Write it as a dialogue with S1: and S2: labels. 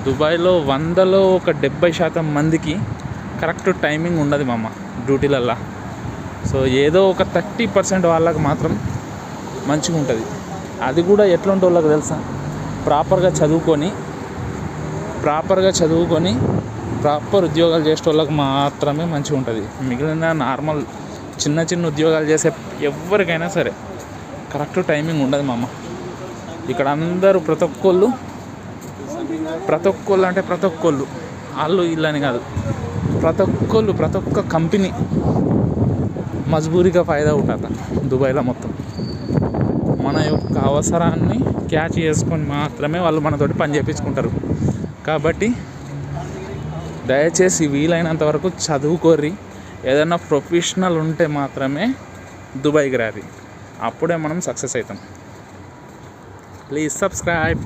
S1: దుబాయ్లో 100లో ఒక 70% మందికి కరెక్ట్ టైమింగ్ ఉండదు మామ డ్యూటీలల్లో. సో ఏదో ఒక 30% వాళ్ళకి మాత్రం మంచిగా ఉంటుంది. అది కూడా ఎట్లాంటి వాళ్ళకి తెలుసా, ప్రాపర్గా చదువుకొని ప్రాపర్ ఉద్యోగాలు చేసే వాళ్ళకి మాత్రమే మంచిగా ఉంటుంది. మిగిలిన నార్మల్ చిన్న చిన్న ఉద్యోగాలు చేసే ఎవరికైనా సరే కరెక్ట్ టైమింగ్ ఉండదు మామ. ఇక్కడ అందరూ ప్రతి ఒక్కళ్ళు అంటే ప్రతి ఒక్కళ్ళు వాళ్ళు ఇల్లని కాదు, ప్రతి ఒక్క కంపెనీ మజ్బూరిగా ఫాయిదా ఉంటుంది దుబాయ్లో మొత్తం. మన యొక్క అవసరాన్ని క్యాచ్ చేసుకొని మాత్రమే వాళ్ళు మనతోటి పని చేయించుకుంటారు. కాబట్టి దయచేసి వీలైనంత వరకు చదువుకోర్రి. ఏదైనా ప్రొఫెషనల్ ఉంటే మాత్రమే దుబాయ్కి రారి, అప్పుడే మనం సక్సెస్ అవుతాం. Please subscribe.